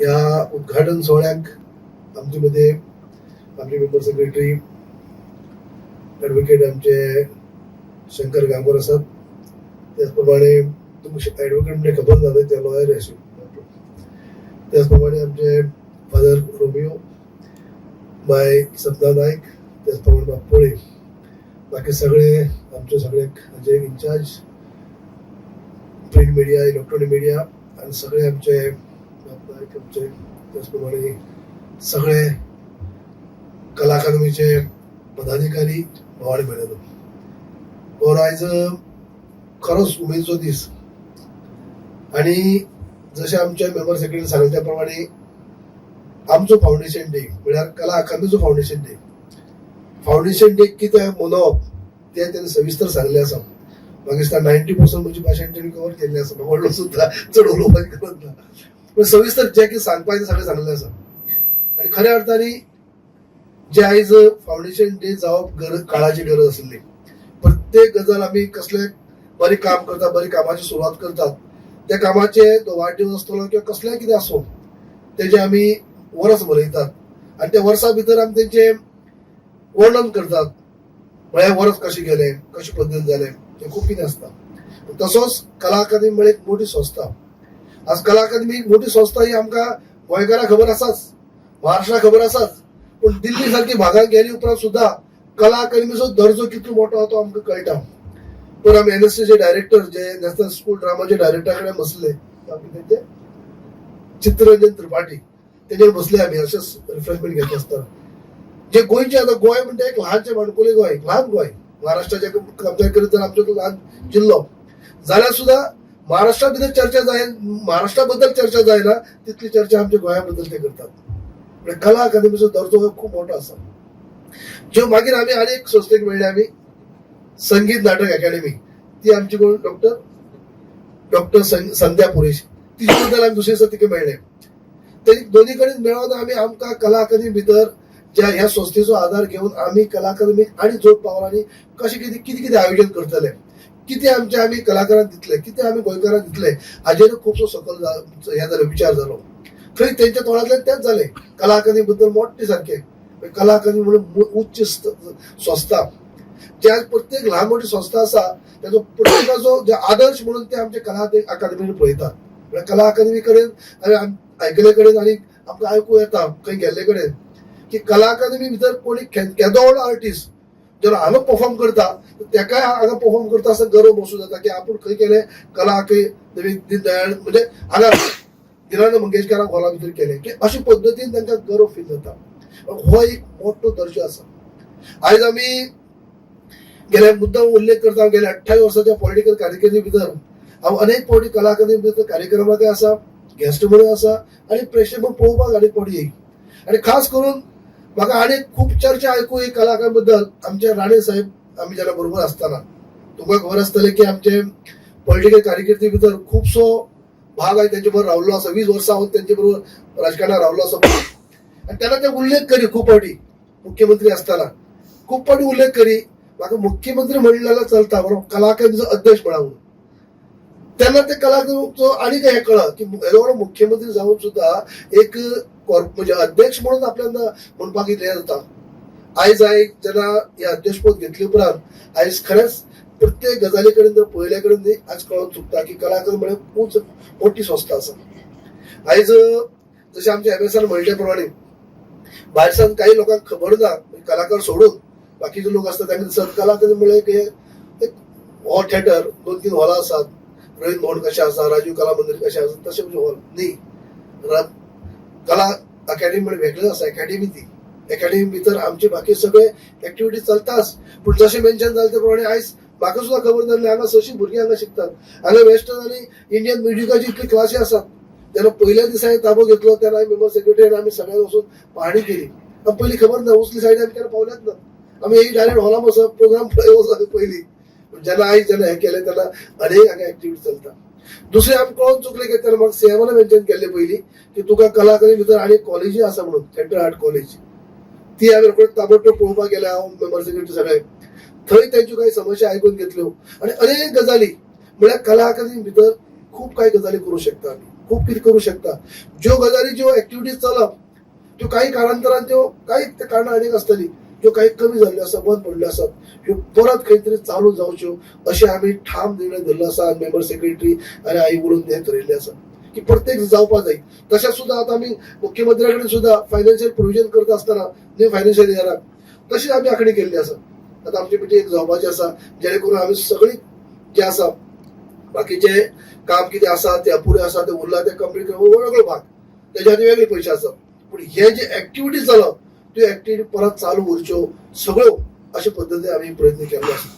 ह्या उद्घाटन सोहळ्याक आमचे मध्ये आमचे मेंबर सेक्रेटरी ॲडव्होकेट आमचे शंकर गांगोर असतात. त्याचप्रमाणे तुमकां ॲडव्होकेट म्हणजे खबर जाता ते लॉयर अशें. त्याचप्रमाणे आमचे father Romeo, by Sapna Nayak, त्याचप्रमाणे बाप्पोळे, बाकी सगळे आमचे सगळे जे incharge print media, electronic media आणि सगळे आमचे आमचे त्याचप्रमाणे सगळे कला अकादमीचे पदाधिकारी भावाने मेळ्ळेलो. और आयज खरोच उमेदीचो दीस. आणि जशें आमचे मेंबर सेक्रेटरी सांगले त्या प्रमाणे आमचो फाउंडेशन डे म्हळ्यार कला अकादमीचो फाउंडेशन डे. फाउंडेशन डे कित्याक मनोवप ते तेणें सविस्तर सांगले आसा. म्हाका दिसता 90% म्हजी भाशण तेणी कवर केल्लें आसा. म्हाका व्हडलो सुद्दां चड उलोवपाक गरज ना, पण सविस्तर जे कितें सांगपाक तें सगळें सांगलें आसा. आनी खऱ्या अर्थानी जे आयज फाउंडेशन डे जावप काळाची गरज आसली. प्रत्येक गजाल आमी कसले बरें काम करतात, बरी कामाची सुरवात करतात, त्या कामाचे तो वाडदिवस आसतलो किंवा कसलेंय कितें आसूं तेजे आमी वर्स मनयतात आनी त्या वर्सा भितर आमी तेंचे वर्णन करतात. म्हळ्यार वर्स कशें गेलें, कशे पद्दतीन जालें, हें खूब कितें आसता. तसोच कला अकादमी म्हळ्यार एक मोठी संस्था. आज कला अकादमी एक मोठी संस्था ही आमकां गोंयकारांक खबर आसाच, महाराष्ट्राक खबर आसाच, पूण दिल्ली सारकी भागांत गेले उपरांत सुद्दां कला अकादमीचो दर्जो कितलो मोठो आहा तो आमकां कळटा. तर आमी NSCचे डायरेक्टर जे नॅशनल स्कूल ड्रामाचे डायरेक्टरा कडेन बसले, तेंचे चित्तरंजन त्रिपाठी तेजेर बसले आमी अशेंच रिफ्रेशमेंट घेता आसतना. जे गोंयचे आतां गोंय म्हणजे एक ल्हानशें माणकुलें गोंय, ल्हान गोंय, महाराष्ट्राचे कंपेर करीत जाल्यार आमचो ल्हान जिल्लो जाल्यार सुद्दां महाराष्ट्रा भितर चर्चा जायना, महाराष्ट्रा बद्दल चर्चा जायना तितली चर्चा आमच्या गोंया बद्दल ते करतात. म्हणजे कला अकादमीचो दर्जो खूब मोठो आसा. ज्यो मागीर आमी आनी एक संस्थेक मेळ्ळे आमी संगीत नाटक अकॅडमी. ती आमची कोण डॉक्टर संध्या पुरेश, तिचे बद्दल आमी दुसरे दिसा तिका मेळ्ळे. तरी दोन्ही कडेन मेळोन आमी आमकां कला अकादमी भितर ज्या ह्या संस्थेचो आधार घेवन आमी कला अकादमीक आनी जोड पावलांनी कशें कितें कितें कितें आयोजन करतले, कितें आमचे आमी कलाकारांक दितले, कितें आमी गोंयकारांक दितले, हाजेर खुबसो सकल हे जालो विचार जालो. खंय तेंच्या तोंडांतल्यान तेंच जालें. कला अकादमी बद्दल मोठे सारखे कला अकादमी म्हणून उच्च संस्था, ज्या प्रत्येक ल्हान मोठी संस्था आसा त्याचो प्रत्येकाचो जे आदर्श म्हणून ते आमचे कला अकादमीन पळयतात. म्हणजे कला अकादमी कडेन आयकले कडेन आनी आमकां आयकूं येता खंय गेल्ले कडेन की कला अकादमी भितर कोणी केदोळ आर्टिस्ट जर हांगा परफॉर्म करता तेकाय हांगा परफॉर्म करता असं गर्व महसूस जाता की आपण खंय केले कला अकादमी दीनदयाळ म्हणजे हांगा दिनानंद मंगेशकरांक हॉला भितर केले की अशा पद्दतीन तांकां गर्व फील जाता. हो एक मोठो दर्जो आसा. आयज आमी गेल्या मुद्दाम उल्लेख करता गेल्या 28 वर्साच्या पॉलिटिकल कार्यकिर्दी भितर हांव अनेक फावटी कला अकादमी भितर कार्यक्रमाक आसा, गेस्ट म्हणून आसा आनी प्रेक्षक म्हणून पळोवपाक आनीक फावटी येयी. आनी खास करून म्हाका आनीक खूब चर्चा आयकूं येयी कला अकादमी बद्दल. आमचे राणे साहेब आमी जेन्ना बरोबर आसतना तुमकां खबर आसतलें की आमचे पॉलिटिकल कार्यकिर्दी भितर खुबसो भाग हांवें तेंचे बरोबर रावल्लो आसा. 20 वर्सां हांव तेंचे बरोबर राजकारणात रावल्लो आसा. आनी तेन्ना ते उल्लेख करी खूब फावटी मुख्यमंत्री आसतना खूब फावटी उल्लेख करी म्हाका मुख्यमंत्री म्हणलें जाल्यार चलता बरो कला अकादमीचो अध्यक्ष म्हणा म्हणून. तेन्ना ते कला अकादमीचो आनीक हें कळ्ळें की एवढो मुख्यमंत्री जावन सुद्दां एक म्हणजे अध्यक्ष म्हणून आपल्याला म्हणपाक हें जाता. आयज जेन्ना हे अध्यक्षपद घेतले उपरांत आयज खरेंच प्रत्येक गजाली कडेन जर पळयले कडेन आयज कळून चुकता की कला अकादमी म्हळ्यार खूब मोठी संस्था आसा. आयज जशें आमचे MSN म्हणले प्रमाणे भायरसान काही लोकांक खबर ना, कलाकार सोडून बाकीचे लोक असतात त्यांनी दिसतात कला अकादमी म्हळ्यार एक हॉल थिएटर 2-3 हॉलां आसात. रवींद्र भवन कशें आसा, राजीव कला मंदिर कशें आसा तशें म्हणजे हॉल न्ही. कला अकॅडमी म्हणजे वेगळी आसा. अकॅडमी ती अकॅडमी भितर आमचे बाकी सगळे ऍक्टिव्हिटी चलताच. पूण जशें मेन्शन जालें ते प्रमाणे आयज म्हाका सुद्दां खबर नासली हांगा 600 भुरगीं हांगा शिकतात. हांगा वेस्टर्न आनी इंडियन म्युजिकाची इतली क्लासी आसात. तेन्ना पयल्या दिसा हांवें ताबो घेतलो तेन्ना मेंबर सेक्रेटरी आनी आमी सगळ्यांक वचून पाहणी केली. पयलीं खबर ना, उसली सायडीन आमी केन्ना पावल्याच ना. आमी एक डायरेक्ट हॉलां वचप प्रोग्राम पळय वचप पयलीं. जेन्ना आयज जेन्ना हें केलें तेन्ना अनेक हांगा ऍक्टिव्हिटी चलता. दुसरें आमी कळोवन चुकलें की तेन्ना म्हाका CMन मेन्शन केल्लें पयलीं की तुका कला अकादमी भितर आनी कॉलेजी आसा म्हणून सेंट्रल आर्ट कॉलेज. ती हांवें रोखडीच ताबडतोब पळोवपाक गेले हांव मेंबर सेक्रेटरी सगळे. थंय तेंच्यो काही समस्या आयकून घेतल्यो आनी अनेक गजाली म्हळ्यार कला अकादमी भितर खूब कांय गजाली करूं शकता आमी. खूप कितें करूं शकता. ज्यो गजाली ज्यो एक्टिविटीज चलप त्यो काही काळांतरान त्यो काही कारणां आनीक आसतली ज्यो काही कमी जाल्ल्यो आसा, बंद पडल्यो आसात, ह्यो परत खंय तरी चालू जावच्यो अशें आमी ठाम निर्णय धरलो आसा. मेंबर सेक्रेटरी आनी आई उलोवन हें ठरयल्लें आसा की प्रत्येक जावपाक जाय. तशेंच सुद्दां आतां आमी मुख्यमंत्र्या कडेन सुद्दां फायनान्शियल प्रोविजन करता आसतना न्यू फायनान्शियल इयराक तशीच आमी आंखणी केल्ली आसा. आतां आमची मिटींग जावपाची आसा जेणे करून आमी सगळीं जे आसा बाकीचे काम कितें आसा ते अपुरे आसा ते उरला ते कंप्लीट करप वेगळो भाग तेजे खातीर वेगळे पयशे आसा. पूण हे जे एक्टिविटीज चलप त्यो एक्टिविटी परत चालू उरच्यो सगळ्यो अशे पद्दतीन आमी प्रयत्न केल्लो आसा.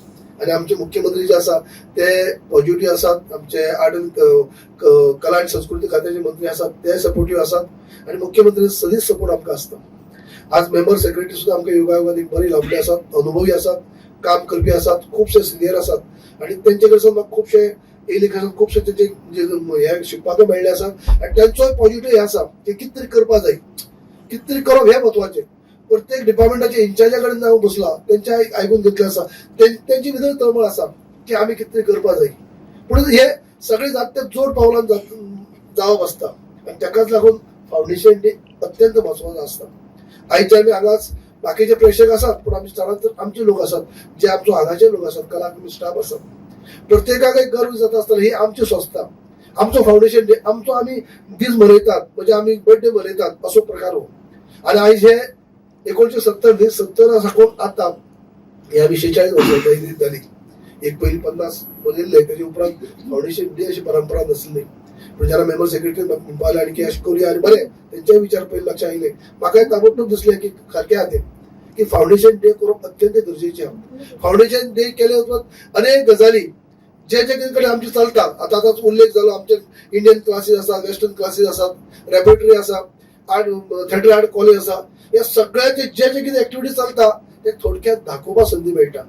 आनी आमचे मुख्यमंत्री जे आसा ते पॉझिटिव्ह आसात. आमचे आर्ट आनी कला आनी संस्कृती खात्याचे मंत्री आसात ते सपोर्टिव्ह आसात आनी मुख्यमंत्री सदींच सपोर्ट आमकां आसता. आज मेंबर सेक्रेटरी सुद्दां आमकां योगायोगान बरी लाभले आसात, अनुभवी आसात, काम करपी आसात, खुबशे सिनियर आसात आनी तेंचे कडसून म्हाका खुबशे इलेक्शन खुबशे तेंचे हे शिकपाक मेळ्ळे आसात आनी तेंचोय पॉझिटिव्ह हे आसा की कितें तरी करपा जाय, कितें तरी करप हें म्हत्वाचें. प्रत्येक डिपार्टमेंटाचे इन्चार्जा कडेन हांव बसला तेंचे आयकून घेतलें आसा. तेंची भितर तळमळ आसा की आमी कितें तरी करपा जाय. पूण हे सगळे जाता ते जोड पावलान जावप आसता आनी ताकाच लागून फावंडेशन डे अत्यंत म्हत्वाचो आसता. आयचे आमी हांगाच बाकीचे प्रेक्षक आसात पूण आमी चडांतर आमचे लोक आसात जे आमचो हांगाचे लोक आसात, कलाकार स्टाफ आसात. प्रत्येकाक एक गर्व जाता आसतना ही आमची संस्था, आमचो फावंडेशन डे, आमचो आमी दीस मनयतात म्हणजे आमी बर्थडे मनयतात असो प्रकार हो. आनी आयज हे 1970 साकून आतां हे आमी 46 वर्सां जाली. एक पयलीं 50 मनयल्ले तेजे उपरांत फावंडेशन डे अशी परंपरा नासली. पूण जेन्ना मेंबर सेक्रेटरी म्हणपा लागले की अशें करुया आनी बरें तेंच्याय विचार पयलीं लक्षांत आयले. म्हाकाय ताबडतोब दिसलें की सारकें आहा तें की फावंडेशन डे करप अत्यंत गरजेचें आहा. फावंडेशन डे केले उपरांत अनेक गजाली जे कडेन आमचे चलता आतांच उल्लेख जालो आमचे इंडियन क्लासीस आसात, वेस्टर्न क्लासीस आसात, रेपरेटरी आसा, आर्ट थिएटर आर्ट कॉलेज आसा, या सगळ्याचे जे कितें एक्टिविटी चलता ते थोडक्यात दाखोवपाक संदी मेळटा,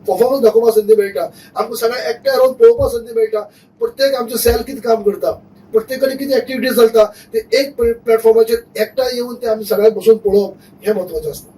परफॉर्मन्स दाखोवपाक संदी मेळटा, आमकां सगळ्या एकट्या रावन पळोवपाक संदी मेळटा. प्रत्येक आमचे सेल कितें काम करता, प्रत्येक कडेन कितें एक्टिविटी चलता ते एक प्लॅटफॉर्माचेर एकठांय येवन ते आमी सगळ्यांक बसून पळोवप हें म्हत्वाचें आसता.